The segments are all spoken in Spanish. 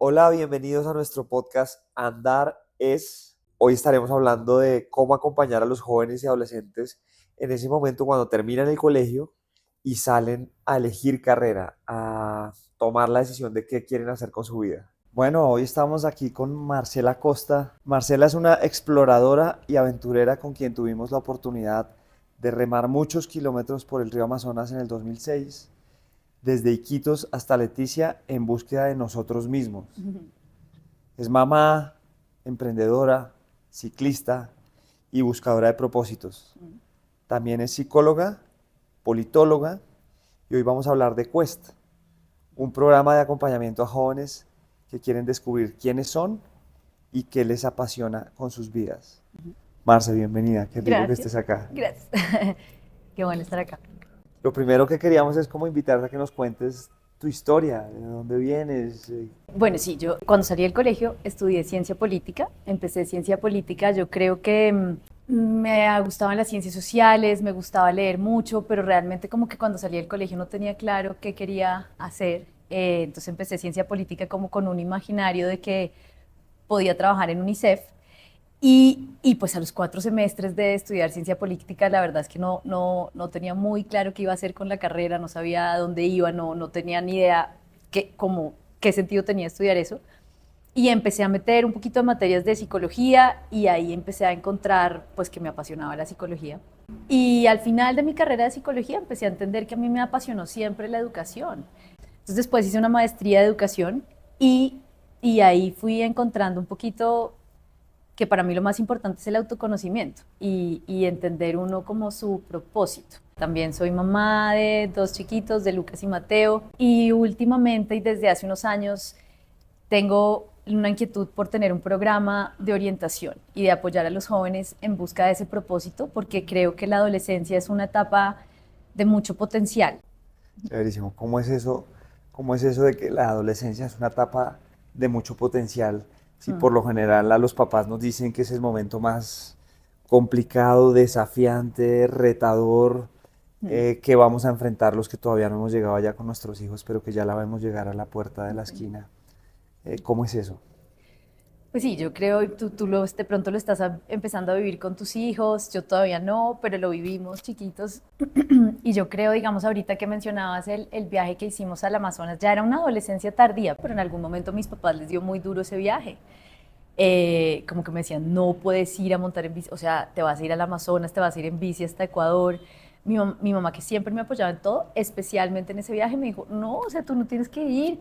Hola, bienvenidos a nuestro podcast Andar es. Hoy estaremos hablando de cómo acompañar a los jóvenes y adolescentes en ese momento cuando terminan el colegio y salen a elegir carrera, a tomar la decisión de qué quieren hacer con su vida. Bueno, hoy estamos aquí con Marcela Costa. Marcela es una exploradora y aventurera con quien tuvimos la oportunidad de remar muchos kilómetros por el río Amazonas en el 2006, desde Iquitos hasta Leticia, en búsqueda de nosotros mismos. Es mamá, emprendedora, ciclista y buscadora de propósitos. También es psicóloga, politóloga y hoy vamos a hablar de Quest, un programa de acompañamiento a jóvenes que quieren descubrir quiénes son y qué les apasiona con sus vidas. Marce, bienvenida, qué rico que Gracias, estés acá. gracias. Qué bueno estar acá. Lo primero que queríamos es como invitarte a que nos cuentes tu historia, de dónde vienes. Bueno, sí, yo cuando salí del colegio estudié ciencia política, empecé ciencia política, yo creo que me gustaban las ciencias sociales, me gustaba leer mucho, pero realmente como que cuando salí del colegio no tenía claro qué quería hacer, entonces empecé ciencia política como con un imaginario de que podía trabajar en UNICEF. Y pues a los 4 semestres de estudiar ciencia política, la verdad es que no tenía muy claro qué iba a hacer con la carrera, no sabía a dónde iba, no tenía ni idea qué sentido tenía estudiar eso. Y empecé a meter un poquito de materias de psicología y ahí empecé a encontrar pues que me apasionaba la psicología. Y al final de mi carrera de psicología empecé a entender que a mí me apasionó siempre la educación. Entonces después hice una maestría de educación y, y ahí fui encontrando un poquito que para mí lo más importante es el autoconocimiento y entender uno como su propósito. También soy mamá de 2 chiquitos, de Lucas y Mateo, y últimamente y desde hace unos años tengo una inquietud por tener un programa de orientación y de apoyar a los jóvenes en busca de ese propósito, porque creo que la adolescencia es una etapa de mucho potencial. Chéverísimo. ¿Cómo es eso? ¿Cómo es eso de que la adolescencia es una etapa de mucho potencial? Si por lo general a los papás nos dicen que es el momento más complicado, desafiante, retador, que vamos a enfrentar los que todavía no hemos llegado allá con nuestros hijos, pero que ya la vemos llegar a la puerta de la esquina. ¿Cómo es eso? Pues sí, yo creo, y de pronto lo estás empezando a vivir con tus hijos, yo todavía no, pero lo vivimos chiquitos. Y yo creo, digamos, ahorita que mencionabas el viaje que hicimos al Amazonas, ya era una adolescencia tardía, pero en algún momento a mis papás les dio muy duro ese viaje. Como que me decían, no puedes ir a montar en bici, o sea, te vas a ir al Amazonas, te vas a ir en bici hasta Ecuador. Mi mamá, que siempre me apoyaba en todo, especialmente en ese viaje, me dijo, no, o sea, tú no tienes que ir.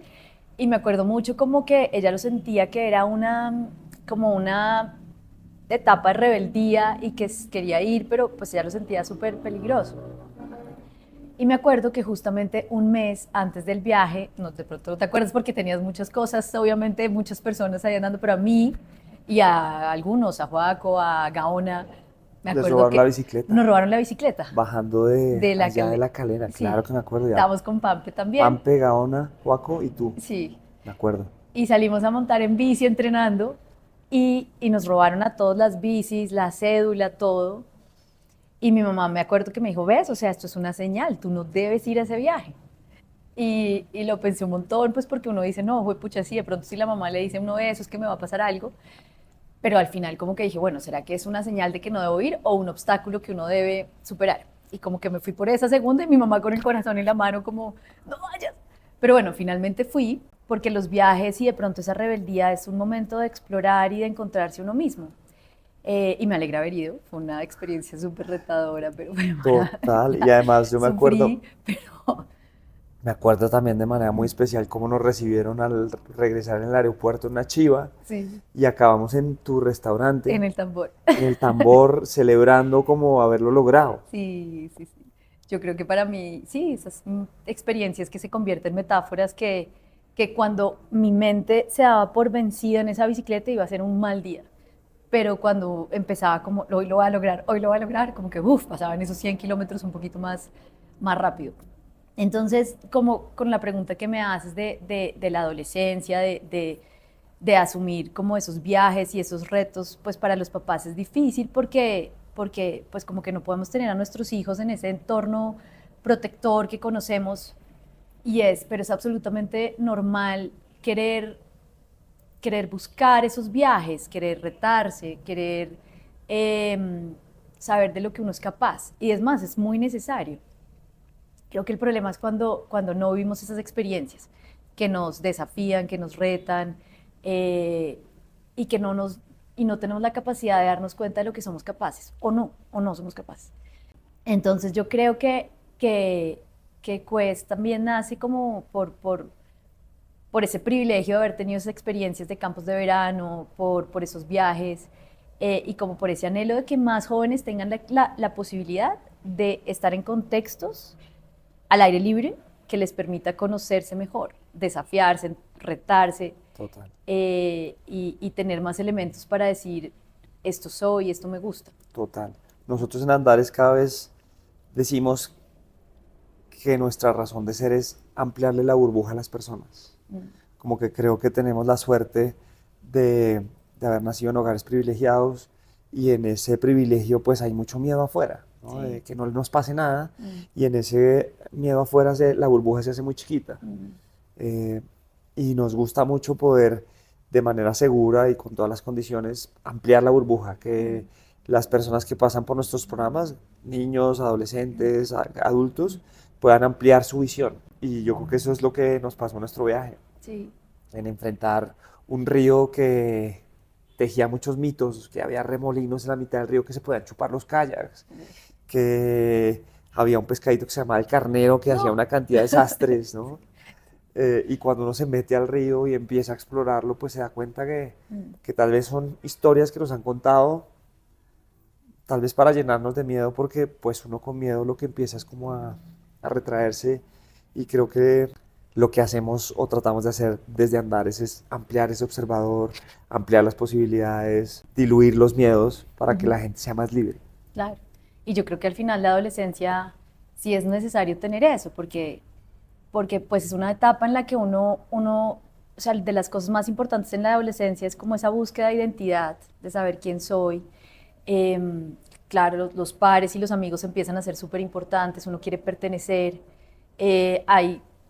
Y me acuerdo mucho como que ella lo sentía que era como una etapa de rebeldía y que quería ir, pero pues ella lo sentía súper peligroso. Y me acuerdo que justamente un mes antes del viaje, no de pronto no te acuerdas porque tenías muchas cosas, obviamente muchas personas ahí andando, pero a mí y a algunos, a Joaco, a Gaona, me Les acuerdo robaron la que bicicleta, nos robaron la bicicleta bajando de de la allá de que, la calera, claro sí, que me acuerdo ya. estábamos con Pampe también, Pampe, Gaona, Huaco y tú, sí, me acuerdo. y salimos a montar en bici entrenando y nos robaron a todas las bicis, la cédula, todo. Y mi mamá me acuerdo que me dijo, ves, o sea, esto es una señal, tú no debes ir a ese viaje. Y lo pensé un montón, pues porque uno dice, no, pucha, sí, de pronto si la mamá le dice a uno eso, es que me va a pasar algo. Pero al final como que dije, bueno, ¿será que es una señal de que no debo ir o un obstáculo que uno debe superar? Y como que me fui por esa segunda y mi mamá con el corazón en la mano como, no vayas. Pero bueno, finalmente fui porque los viajes y de pronto esa rebeldía es un momento de explorar y de encontrarse uno mismo. Y me alegra haber ido, fue una experiencia súper retadora, pero bueno, Total, y además yo sufrí, pero me acuerdo también de manera muy especial cómo nos recibieron al regresar en el aeropuerto en una chiva sí, y acabamos en tu restaurante, en el tambor. en el tambor, celebrando como haberlo logrado. Sí, sí, sí. Yo creo que para mí, sí, esas experiencias que se convierten en metáforas que cuando mi mente se daba por vencida en esa bicicleta iba a ser un mal día. Pero cuando empezaba como, hoy lo voy a lograr, hoy lo voy a lograr, como que, uff, pasaban esos 100 kilómetros un poquito más rápido. Entonces, como con la pregunta que me haces de la adolescencia, de asumir como esos viajes y esos retos, pues para los papás es difícil porque pues como que no podemos tener a nuestros hijos en ese entorno protector que conocemos pero es absolutamente normal querer querer buscar esos viajes, querer retarse, querer saber de lo que uno es capaz. Y es más, es muy necesario. Creo que el problema es cuando no vivimos esas experiencias que nos desafían, que nos retan y que y no tenemos la capacidad de darnos cuenta de lo que somos capaces o no somos capaces. Entonces yo creo que Quest también nace como por ese privilegio de haber tenido esas experiencias de campos de verano, por esos viajes y como por ese anhelo de que más jóvenes tengan la posibilidad de estar en contextos al aire libre que les permita conocerse mejor, desafiarse, retarse Total. y tener más elementos para decir esto soy, esto me gusta. Total. Nosotros en Andares cada vez decimos que nuestra razón de ser es ampliarle la burbuja a las personas. Como que creo que tenemos la suerte de haber nacido en hogares privilegiados y en ese privilegio pues hay mucho miedo afuera, ¿no? Sí. De que no nos pase nada y en ese miedo afuera la burbuja se hace muy chiquita. Y nos gusta mucho poder de manera segura y con todas las condiciones ampliar la burbuja, que las personas que pasan por nuestros programas, niños, adolescentes, adultos, puedan ampliar su visión. Y yo creo que eso es lo que nos pasó en nuestro viaje, Sí. en enfrentar un río que tejía muchos mitos, que había remolinos en la mitad del río que se podían chupar los kayaks, que había un pescadito que se llamaba el carnero que hacía una cantidad de desastres, ¿no? Y cuando uno se mete al río y empieza a explorarlo, pues se da cuenta que tal vez son historias que nos han contado, tal vez para llenarnos de miedo, porque pues uno con miedo lo que empieza es como a retraerse y creo que lo que hacemos o tratamos de hacer desde Andares es ampliar ese observador, ampliar las posibilidades, diluir los miedos para que la gente sea más libre. Claro. Y yo creo que al final la adolescencia sí es necesario tener eso, porque pues es una etapa en la que o sea, de las cosas más importantes en la adolescencia es como esa búsqueda de identidad, de saber quién soy. Claro, los pares y los amigos empiezan a ser súper importantes, uno quiere pertenecer.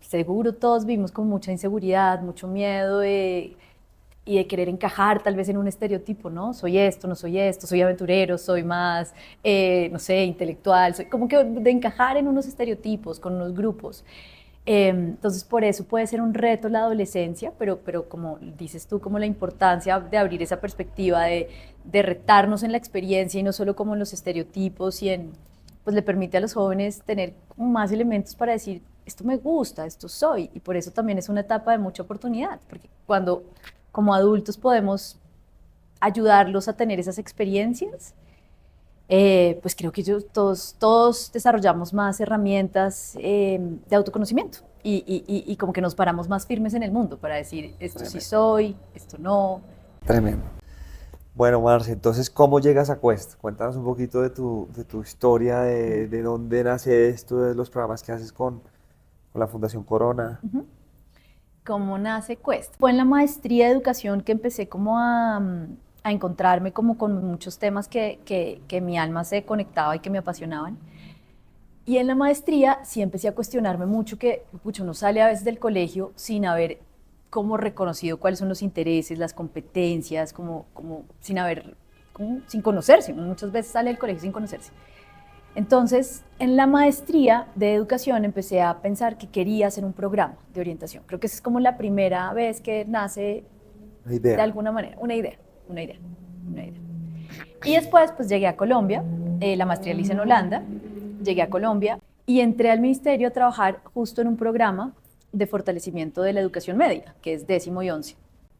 Seguro todos vivimos con mucha inseguridad, mucho miedo y de querer encajar tal vez en un estereotipo, ¿no? Soy esto, no soy esto, soy aventurero, soy más, no sé, intelectual, soy como que de encajar en unos estereotipos, con unos grupos. Entonces, por eso puede ser un reto la adolescencia, pero como dices tú, como la importancia de abrir esa perspectiva, de retarnos en la experiencia y no solo como en los estereotipos pues le permite a los jóvenes tener más elementos para decir, esto me gusta, esto soy, y por eso también es una etapa de mucha oportunidad, porque cuando como adultos podemos ayudarlos a tener esas experiencias, pues creo que todos desarrollamos más herramientas de autoconocimiento y como que nos paramos más firmes en el mundo para decir, esto sí soy, esto no. Tremendo. Bueno, Marce, entonces, ¿cómo llegas a Quest? Cuéntanos un poquito de tu historia, de dónde nace esto, de los programas que haces con la Fundación Corona. ¿Cómo nace Quest? Fue en la maestría de educación que empecé como a encontrarme como con muchos temas que mi alma se conectaba y que me apasionaban. Y en la maestría sí empecé a cuestionarme mucho que uno sale a veces del colegio sin haber como reconocido cuáles son los intereses, las competencias, como sin conocerse. Muchas veces sale del colegio sin conocerse. Entonces, en la maestría de educación empecé a pensar que quería hacer un programa de orientación. Creo que esa es como la primera vez que nace de alguna manera, una idea. Y después pues llegué a Colombia, la maestría la hice en Holanda, llegué a Colombia y entré al ministerio a trabajar justo en un programa de fortalecimiento de la educación médica, que es 10º y 11.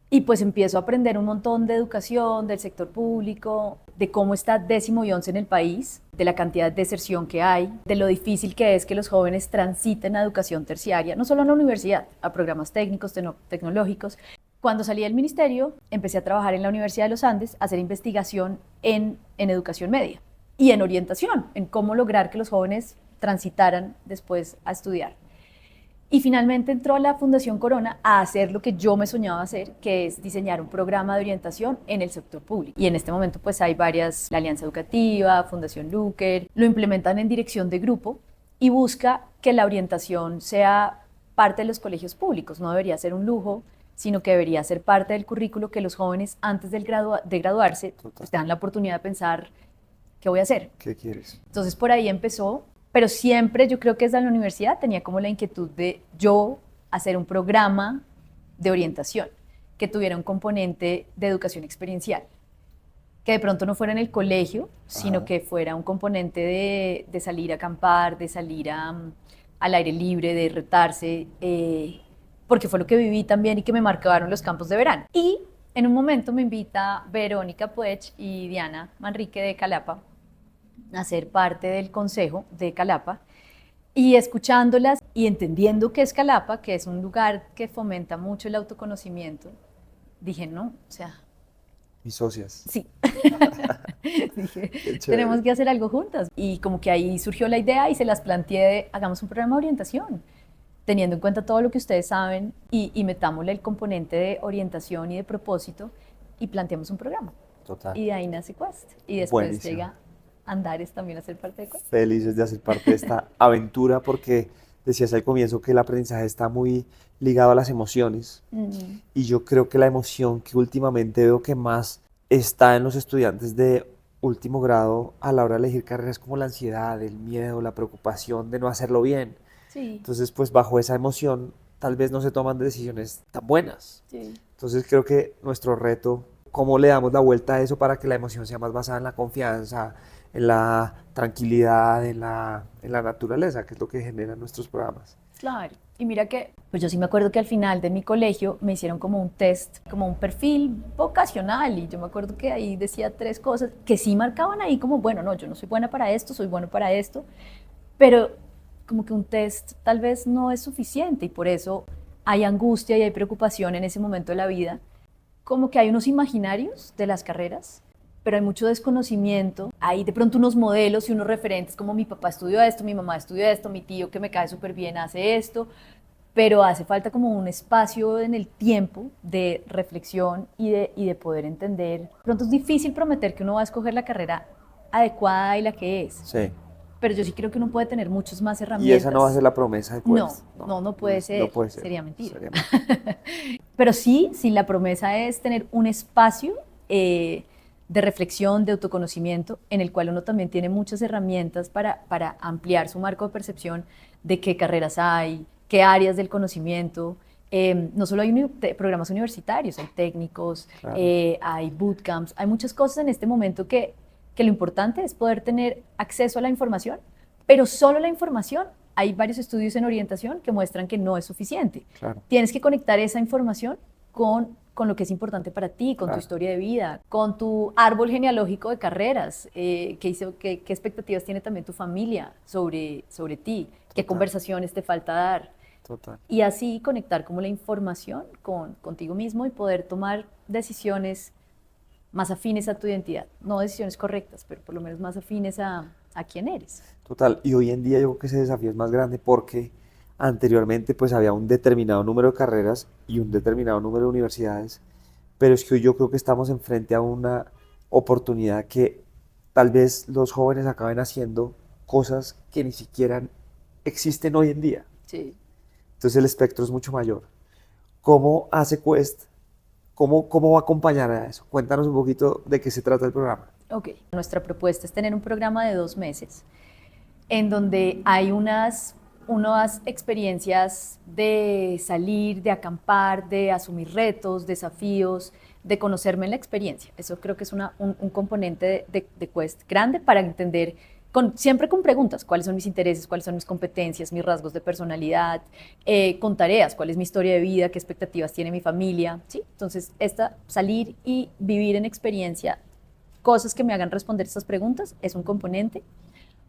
Y pues empiezo a aprender un montón de educación, del sector público, de cómo está 10º y 11 en el país, de la cantidad de deserción que hay, de lo difícil que es que los jóvenes transiten a educación terciaria, no solo a la universidad, a programas técnicos, tecnológicos. Cuando salí del ministerio, empecé a trabajar en la Universidad de los Andes, a hacer investigación en educación media y en orientación, en cómo lograr que los jóvenes transitaran después a estudiar. Y finalmente entró la Fundación Corona a hacer lo que yo me soñaba hacer, que es diseñar un programa de orientación en el sector público. Y en este momento pues hay varias, la Alianza Educativa, Fundación Luker, lo implementan en dirección de grupo y busca que la orientación sea parte de los colegios públicos, no debería ser un lujo, sino que debería ser parte del currículo que los jóvenes antes de graduarse pues, tengan la oportunidad de pensar qué voy a hacer. ¿Qué quieres? Entonces por ahí empezó, pero siempre yo creo que desde la universidad tenía como la inquietud de yo hacer un programa de orientación que tuviera un componente de educación experiencial, que de pronto no fuera en el colegio, sino que fuera un componente de salir a acampar, de salir al aire libre, de retarse, porque fue lo que viví también y que me marcaron los campos de verano. Y en un momento me invita Verónica Puech y Diana Manrique de Calapa a ser parte del consejo de Calapa, y escuchándolas y entendiendo qué es Calapa, que es un lugar que fomenta mucho el autoconocimiento, dije, no, o sea, Mis socias. sí. Dije, tenemos que hacer algo juntas. Y como que ahí surgió la idea y se las planteé de, hagamos un programa de orientación, teniendo en cuenta todo lo que ustedes saben y metámosle el componente de orientación y de propósito y planteamos un programa. Total. Y de ahí nace Quest. Y después Buenísimo. llega Andares también a ser parte de Quest. Felices de hacer parte de esta aventura porque decías al comienzo que el aprendizaje está muy ligado a las emociones y yo creo que la emoción que últimamente veo que más está en los estudiantes de último grado a la hora de elegir carreras es como la ansiedad, el miedo, la preocupación de no hacerlo bien. Sí. Entonces, pues bajo esa emoción tal vez no se toman decisiones tan buenas. Sí. Entonces creo que nuestro reto, cómo le damos la vuelta a eso para que la emoción sea más basada en la confianza, en la tranquilidad, en la naturaleza, que es lo que generan nuestros programas. Claro. Y mira que, pues yo sí me acuerdo que al final de mi colegio me hicieron como un test, como un perfil vocacional, y yo me acuerdo que ahí decía 3 cosas que sí marcaban ahí como, bueno, no, yo no soy buena para esto, soy bueno para esto, pero como que un test tal vez no es suficiente y por eso hay angustia y hay preocupación en ese momento de la vida, como que hay unos imaginarios de las carreras, pero hay mucho desconocimiento, hay de pronto unos modelos y unos referentes como mi papá estudió esto, mi mamá estudió esto, mi tío que me cae súper bien hace esto, pero hace falta como un espacio en el tiempo de reflexión y de poder entender. De pronto es difícil prometer que uno va a escoger la carrera adecuada y la que es, Sí. pero yo sí creo que uno puede tener muchas más Y herramientas. esa no va a ser la promesa de Quest. No puede ser. No puede ser. Sería mentira. Sería mentira. Pero sí, la promesa es tener un espacio de reflexión, de autoconocimiento, en el cual uno también tiene muchas herramientas para ampliar su marco de percepción de qué carreras hay, qué áreas del conocimiento. No solo hay programas universitarios, hay técnicos, Claro. hay bootcamps, hay muchas cosas en este momento que lo importante es poder tener acceso a la información, pero solo la información. Hay varios estudios en orientación que muestran que no es suficiente. Claro. Tienes que conectar esa información con lo que es importante para ti, con Claro. tu historia de vida, con tu árbol genealógico de carreras, qué expectativas tiene también tu familia sobre ti, qué conversaciones te falta dar. Total. Y así conectar como la información contigo mismo y poder tomar decisiones más afines a tu identidad. No decisiones correctas, pero por lo menos más afines a quién eres. Total. Y hoy en día yo creo que ese desafío es más grande porque anteriormente pues había un determinado número de carreras y un determinado número de universidades, pero es que hoy yo creo que estamos enfrente a una oportunidad que tal vez los jóvenes acaben haciendo cosas que ni siquiera existen hoy en día. Sí. Entonces el espectro es mucho mayor. ¿Cómo hace Quest? ¿Cómo va a acompañar a eso? Cuéntanos un poquito de qué se trata el programa. Ok, nuestra propuesta es tener un programa de 2 meses en donde hay unas experiencias de salir, de acampar, de asumir retos, desafíos, de conocerme en la experiencia. Eso creo que es un componente de Quest grande para entender, siempre con preguntas, cuáles son mis intereses, cuáles son mis competencias, mis rasgos de personalidad, con tareas, cuál es mi historia de vida, qué expectativas tiene mi familia, ¿sí? Entonces, salir y vivir en experiencia cosas que me hagan responder estas preguntas es un componente.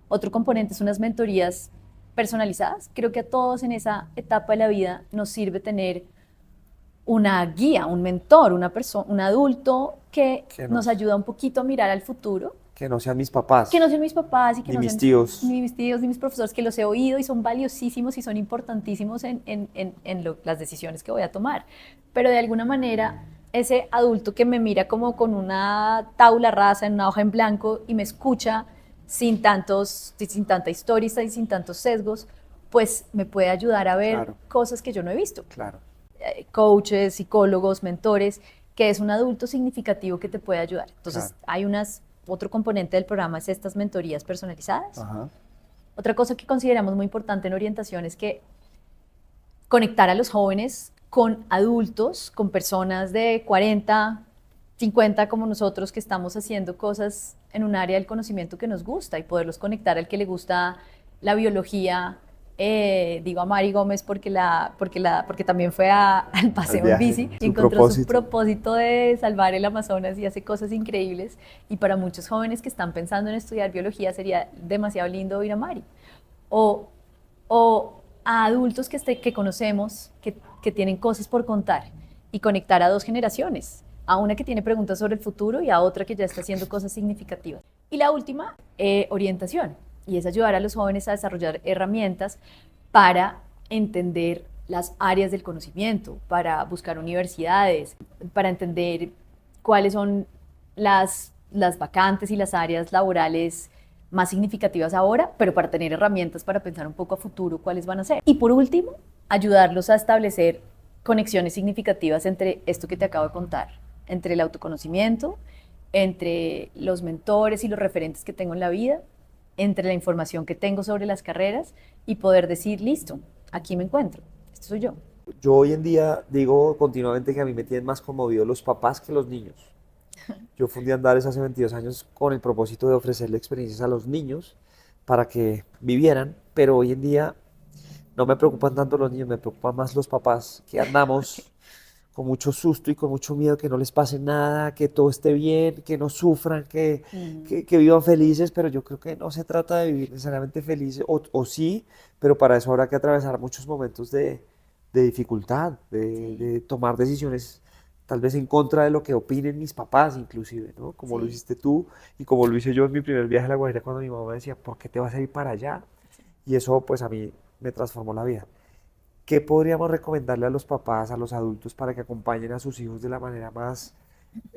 Otro componente es unas mentorías personalizadas. Creo que a todos en esa etapa de la vida nos sirve tener una guía, un mentor, un adulto que nos ayuda un poquito a mirar al futuro. Que no sean mis papás. Que no sean mis papás y que ni no mis sean tíos. ni mis tíos, ni mis profesores, que los he oído y son valiosísimos y son importantísimos en las decisiones que voy a tomar. Pero de alguna manera, ese adulto que me mira como con una tabla rasa, en una hoja en blanco y me escucha sin tanta historia y sin tantos sesgos, pues me puede ayudar a ver Claro. cosas que yo no he visto. Claro. coaches, psicólogos, mentores, que es un adulto significativo que te puede ayudar. Entonces, Claro. hay otro componente del programa es estas mentorías personalizadas. Ajá. Otra cosa que consideramos muy importante en orientación es que conectar a los jóvenes con adultos, con personas de 40, 50 como nosotros que estamos haciendo cosas en un área del conocimiento que nos gusta y poderlos conectar al que le gusta la biología. Digo a Mari Gómez porque también fue al Al paseo en viaje, bici y su encontró su propósito. propósito de salvar el Amazonas y hace cosas increíbles. Y para muchos jóvenes que están pensando en estudiar biología sería demasiado lindo ir a Mari. O, o a adultos que conocemos que tienen cosas por contar y conectar a dos generaciones, a una que tiene preguntas sobre el futuro y a otra que ya está haciendo cosas significativas. Y la última, orientación, y es ayudar a los jóvenes a desarrollar herramientas para entender las áreas del conocimiento, para buscar universidades, para entender cuáles son las vacantes y las áreas laborales más significativas ahora, pero para tener herramientas para pensar un poco a futuro cuáles van a ser. Y por último, ayudarlos a establecer conexiones significativas entre esto que te acabo de contar, entre el autoconocimiento, entre los mentores y los referentes que tengo en la vida, entre la información que tengo sobre las carreras y poder decir, listo, aquí me encuentro, esto soy yo. Yo hoy en día digo continuamente que a mí me tienen más conmovido los papás que los niños. Yo fundé Andares hace 22 años con el propósito de ofrecerle experiencias a los niños para que vivieran, pero hoy en día no me preocupan tanto los niños, me preocupan más los papás que andamos con mucho susto y con mucho miedo que no les pase nada, que todo esté bien, que no sufran, que vivan felices, pero yo creo que no se trata de vivir necesariamente felices, o sí, pero para eso habrá que atravesar muchos momentos de dificultad, Sí, de tomar decisiones tal vez en contra de lo que opinen mis papás inclusive, ¿no? Como lo sí, hiciste tú y como lo hice yo en mi primer viaje a La Guajira cuando mi mamá me decía, ¿por qué te vas a ir para allá? sí. Y eso pues a mí me transformó la vida. ¿Qué podríamos recomendarle a los papás, a los adultos para que acompañen a sus hijos de la manera más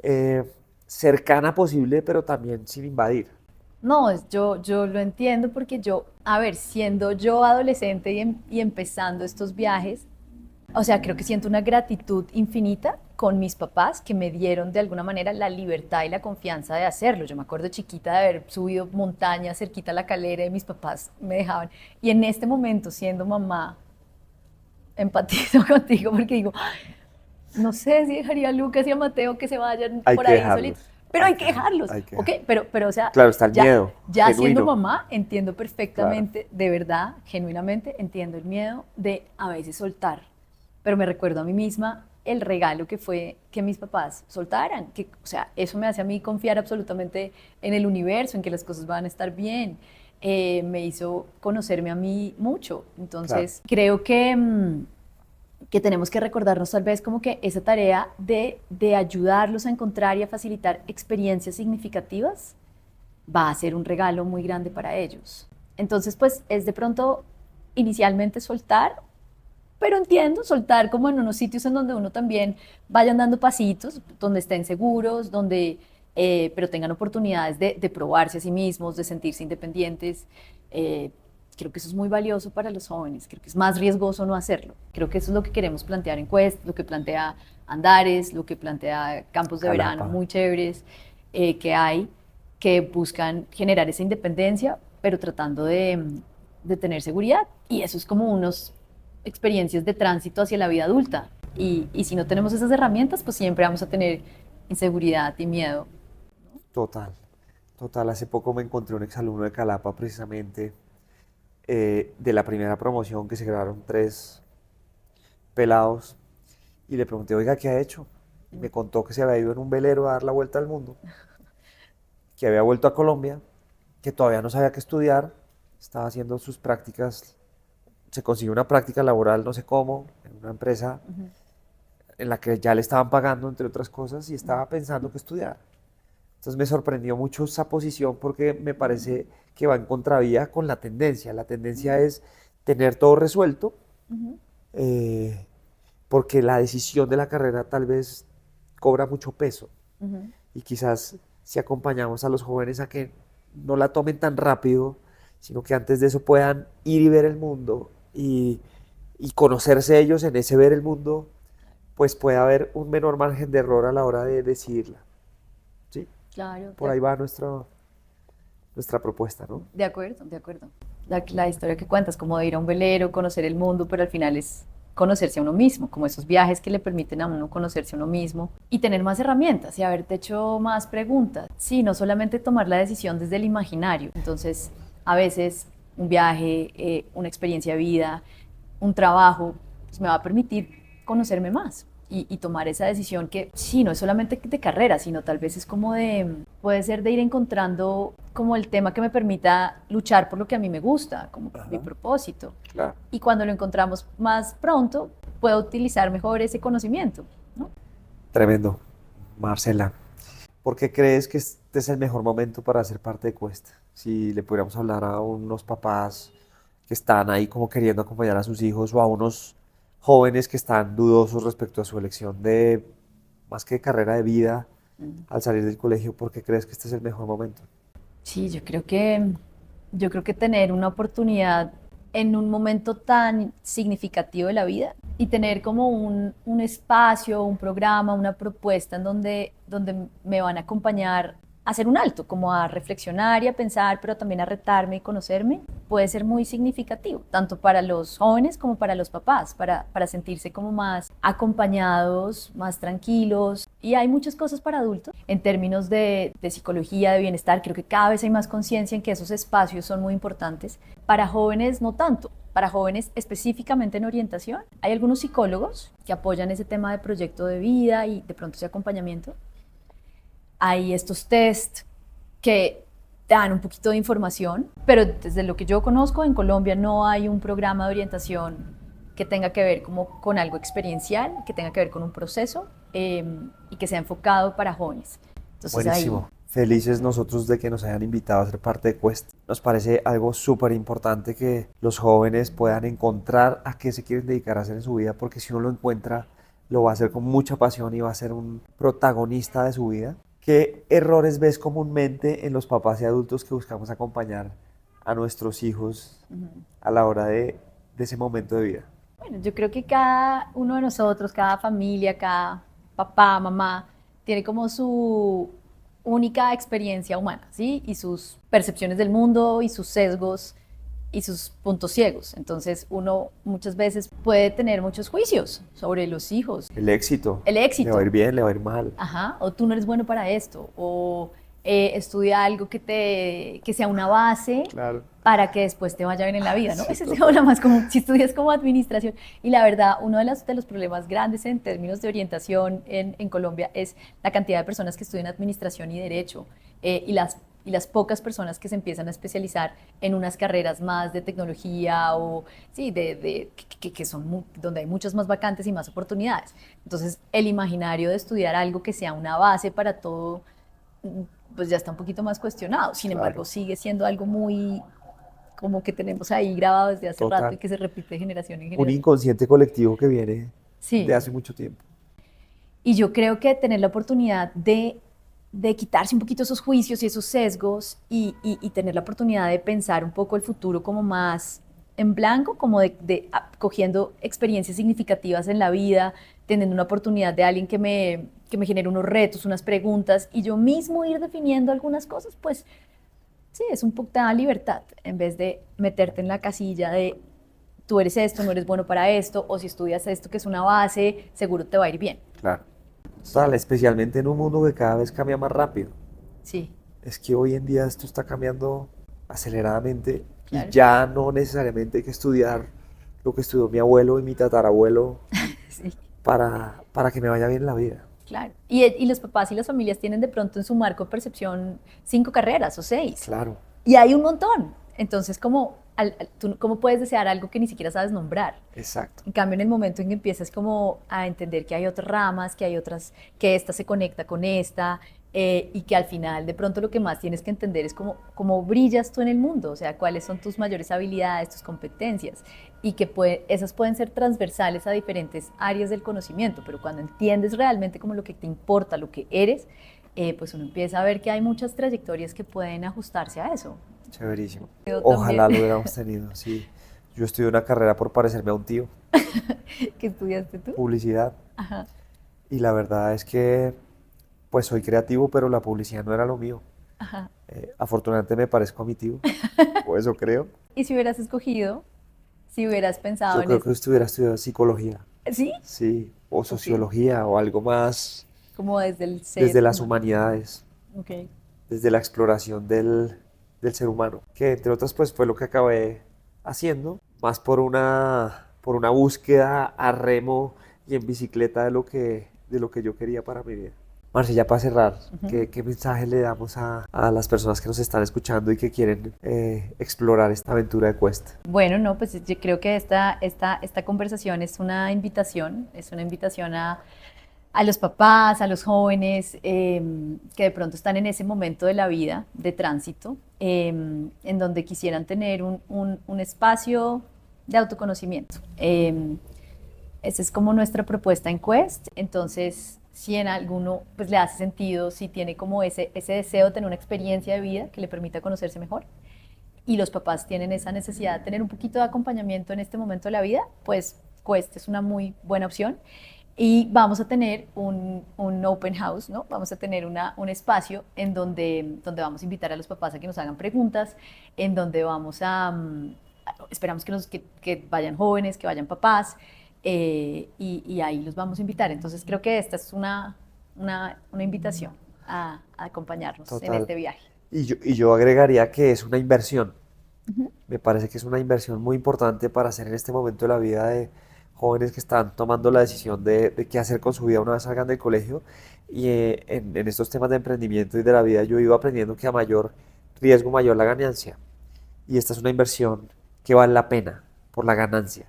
eh, cercana posible, pero también sin invadir? No, yo lo entiendo porque a ver, siendo yo adolescente y empezando estos viajes, o sea, creo que siento una gratitud infinita con mis papás que me dieron de alguna manera la libertad y la confianza de hacerlo. Yo me acuerdo chiquita de haber subido montañas cerquita a la calera y mis papás me dejaban. Y en este momento, siendo mamá, empatizo contigo porque digo, no sé si dejaría a Lucas y a Mateo que se vayan Hay por que ahí solitos, dejarlos, pero hay que dejarlos, hay que ¿ok? dejarlos. Pero o sea, Claro, está el ya, miedo, ya siendo genuino, mamá, entiendo claro. perfectamente, de verdad, genuinamente, entiendo el miedo de a veces soltar. Pero me recuerdo a mí misma el regalo que fue que mis papás soltaran, que, o sea, eso me hace a mí confiar absolutamente en el universo, en que las cosas van a estar bien. Me hizo conocerme a mí mucho. Claro, Entonces, creo que tenemos que recordarnos tal vez como que esa tarea de ayudarlos a encontrar y a facilitar experiencias significativas va a ser un regalo muy grande para ellos. Entonces, pues es de pronto inicialmente soltar, pero entiendo soltar como en unos sitios en donde uno también vayan dando pasitos, donde estén seguros, pero tengan oportunidades de probarse a sí mismos, de sentirse independientes. Eh, Creo que eso es muy valioso para los jóvenes, creo que es más riesgoso no hacerlo. Creo que eso es lo que queremos plantear en Quest, lo que plantea Andares, lo que plantea campos de verano Calapa. muy chéveres que hay, que buscan generar esa independencia, pero tratando de tener seguridad. Y eso es como unos experiencias de tránsito hacia la vida adulta. Y si no tenemos esas herramientas, pues siempre vamos a tener inseguridad y miedo. Total, total. Hace poco me encontré un exalumno de Calapa precisamente de la primera promoción que se graduaron tres pelados y le pregunté, oiga, ¿qué ha hecho? Y me contó que se había ido en un velero a dar la vuelta al mundo, que había vuelto a Colombia, que todavía no sabía qué estudiar, estaba haciendo sus prácticas, se consiguió una práctica laboral, no sé cómo, en una empresa en la que ya le estaban pagando, entre otras cosas, y estaba pensando qué estudiar. Entonces me sorprendió mucho esa posición porque me parece que va en contravía con la tendencia. La tendencia es tener todo resuelto, eh, porque la decisión de la carrera tal vez cobra mucho peso. Y quizás si acompañamos a los jóvenes a que no la tomen tan rápido, sino que antes de eso puedan ir y ver el mundo y conocerse ellos en ese ver el mundo, pues puede haber un menor margen de error a la hora de decidirla. ¿Sí? Claro, Por ahí va nuestra propuesta, ¿no? de acuerdo, de acuerdo. La historia que cuentas, como de ir a un velero, conocer el mundo, pero al final es conocerse a uno mismo, como esos viajes que le permiten a uno conocerse a uno mismo y tener más herramientas y haberte hecho más preguntas. Sí, no solamente tomar la decisión desde el imaginario. Entonces, a veces un viaje, una experiencia de vida, un trabajo, pues me va a permitir conocerme más y tomar esa decisión que sí, no es solamente de carrera, sino tal vez es como de, puede ser de ir encontrando como el tema que me permita luchar por lo que a mí me gusta, como mi Ajá, propósito. claro. Y cuando lo encontramos más pronto, puedo utilizar mejor ese conocimiento, ¿no? Tremendo, Marcela. ¿Por qué crees que este es el mejor momento para ser parte de Quest? Si le pudiéramos hablar a unos papás que están ahí como queriendo acompañar a sus hijos o a unos jóvenes que están dudosos respecto a su elección de más que carrera de vida al salir del colegio, ¿por qué crees que este es el mejor momento? Sí, yo creo que tener una oportunidad en un momento tan significativo de la vida y tener como un espacio, un programa, una propuesta en donde me van a acompañar a hacer un alto, como a reflexionar y a pensar, pero también a retarme y conocerme, puede ser muy significativo, tanto para los jóvenes como para los papás, para sentirse como más acompañados, más tranquilos. Y hay muchas cosas para adultos en términos de psicología, de bienestar. Creo que cada vez hay más conciencia en que esos espacios son muy importantes. Para jóvenes no tanto. Para jóvenes específicamente en orientación, hay algunos psicólogos que apoyan ese tema de proyecto de vida y de pronto ese acompañamiento. Hay estos test que dan un poquito de información, pero desde lo que yo conozco, en Colombia no hay un programa de orientación que tenga que ver como con algo experiencial, que tenga que ver con un proceso y que sea enfocado para jóvenes. Entonces ahí, Buenísimo. Felices nosotros de que nos hayan invitado a ser parte de Quest. Nos parece algo súper importante que los jóvenes puedan encontrar a qué se quieren dedicar a hacer en su vida, porque si uno lo encuentra, lo va a hacer con mucha pasión y va a ser un protagonista de su vida. ¿Qué errores ves comúnmente en los papás y adultos que buscamos acompañar a nuestros hijos a la hora de ese momento de vida? bueno, yo creo que cada uno de nosotros, cada familia, cada papá, mamá, tiene como su única experiencia humana, ¿sí? Y sus percepciones del mundo y sus sesgos y sus puntos ciegos. Entonces uno muchas veces puede tener muchos juicios sobre los hijos, El éxito. el Le va a ir éxito, bien, le va a ir mal. ajá, o tú no eres bueno para esto, o estudia algo que sea una base Claro. para que después te vaya bien en la vida, ¿no? Sí, Esa es como total. la más común, si estudias como administración. Y la verdad, uno de los problemas grandes en términos de orientación en Colombia es la cantidad de personas que estudian administración y derecho y las pocas personas que se empiezan a especializar en unas carreras más de tecnología o, sí, que son donde hay muchas más vacantes y más oportunidades. Entonces, el imaginario de estudiar algo que sea una base para todo, pues ya está un poquito más cuestionado. Sin embargo, Claro. sigue siendo algo muy como que tenemos ahí grabado desde hace rato y Total. que se repite de generación en Un generación. inconsciente colectivo que viene de Sí, hace mucho tiempo. y yo creo que tener la oportunidad de quitarse un poquito esos juicios y esos sesgos y tener la oportunidad de pensar un poco el futuro como más en blanco, como cogiendo experiencias significativas en la vida, teniendo una oportunidad de alguien que me genere unos retos, unas preguntas y yo mismo ir definiendo algunas cosas, pues sí, es un poco de libertad en vez de meterte en la casilla de tú eres esto, no eres bueno para esto, o si estudias esto que es una base, seguro te va a ir bien. Claro. Sí, Total, especialmente en un mundo que cada vez cambia más rápido. sí, Es que hoy en día esto está cambiando aceleradamente y claro. ya no necesariamente hay que estudiar lo que estudió mi abuelo y mi tatarabuelo Sí, para que me vaya bien en la vida. claro. Y los papás y las familias tienen de pronto en su marco de percepción 5 carreras o 6. Claro, Y hay un montón. Entonces, tú, ¿cómo puedes desear algo que ni siquiera sabes nombrar? exacto. En cambio, en el momento en que empiezas como a entender que hay otras ramas, que hay otras, que esta se conecta con esta, y que al final de pronto lo que más tienes que entender es cómo brillas tú en el mundo, o sea, cuáles son tus mayores habilidades, tus competencias, y que esas pueden ser transversales a diferentes áreas del conocimiento, pero cuando entiendes realmente como lo que te importa, lo que eres, pues uno empieza a ver que hay muchas trayectorias que pueden ajustarse a eso. Chéverísimo. Yo también. Ojalá lo hubiéramos tenido, sí. Yo estudié una carrera por parecerme a un tío. ¿Qué estudiaste tú? publicidad. Ajá, Y la verdad es que pues soy creativo, pero la publicidad no era lo mío. ajá. Afortunadamente me parezco a mi tío, o eso creo. ¿Y si hubieras escogido, si hubieras pensado Yo en creo eso? que estuviera estudiando psicología, ¿Sí? sí, o Ok. sociología, o algo más Como desde el ser desde las humano. humanidades, Ok. desde la exploración del ser humano, que entre otras pues fue lo que acabé haciendo, más por una búsqueda a remo y en bicicleta de lo que yo quería para mi vida. Marce, ya para cerrar, Ujú. ¿qué mensaje le damos a las personas que nos están escuchando y que quieren explorar esta aventura de Quest? Bueno, no, pues yo creo que esta conversación es una invitación a los papás, a los jóvenes que de pronto están en ese momento de la vida de tránsito, en donde quisieran tener un espacio de autoconocimiento. Esa es como nuestra propuesta en Quest. Entonces, si en alguno pues, le hace sentido, si tiene como ese deseo de tener una experiencia de vida que le permita conocerse mejor, y los papás tienen esa necesidad de tener un poquito de acompañamiento en este momento de la vida, pues Quest es una muy buena opción. Y vamos a tener un open house, ¿no? Vamos a tener un espacio en donde vamos a invitar a los papás a que nos hagan preguntas, en donde vamos esperamos que vayan jóvenes, que vayan papás, y ahí los vamos a invitar. Entonces creo que esta es una invitación a acompañarnos en Total. este viaje. Y yo agregaría que es una inversión. Ujú. Me parece que es una inversión muy importante para hacer en este momento de la vida de jóvenes que están tomando la decisión de qué hacer con su vida una vez salgan del colegio. Y en estos temas de emprendimiento y de la vida yo he ido aprendiendo que a mayor riesgo, mayor la ganancia. Y esta es una inversión que vale la pena por la ganancia,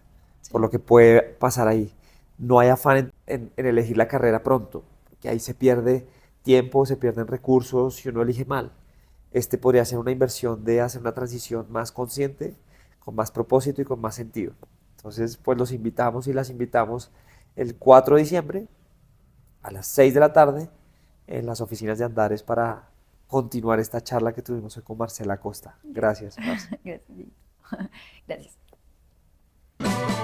por Sí. lo que puede pasar ahí. No hay afán en elegir la carrera pronto, porque ahí se pierde tiempo, se pierden recursos si uno elige mal. Este podría ser una inversión de hacer una transición más consciente, con más propósito y con más sentido. Entonces, pues los invitamos y las invitamos el 4 de diciembre a las 6 de la tarde en las oficinas de Andares para continuar esta charla que tuvimos hoy con Marcela Costa. Gracias, Marce. Gracias. Gracias.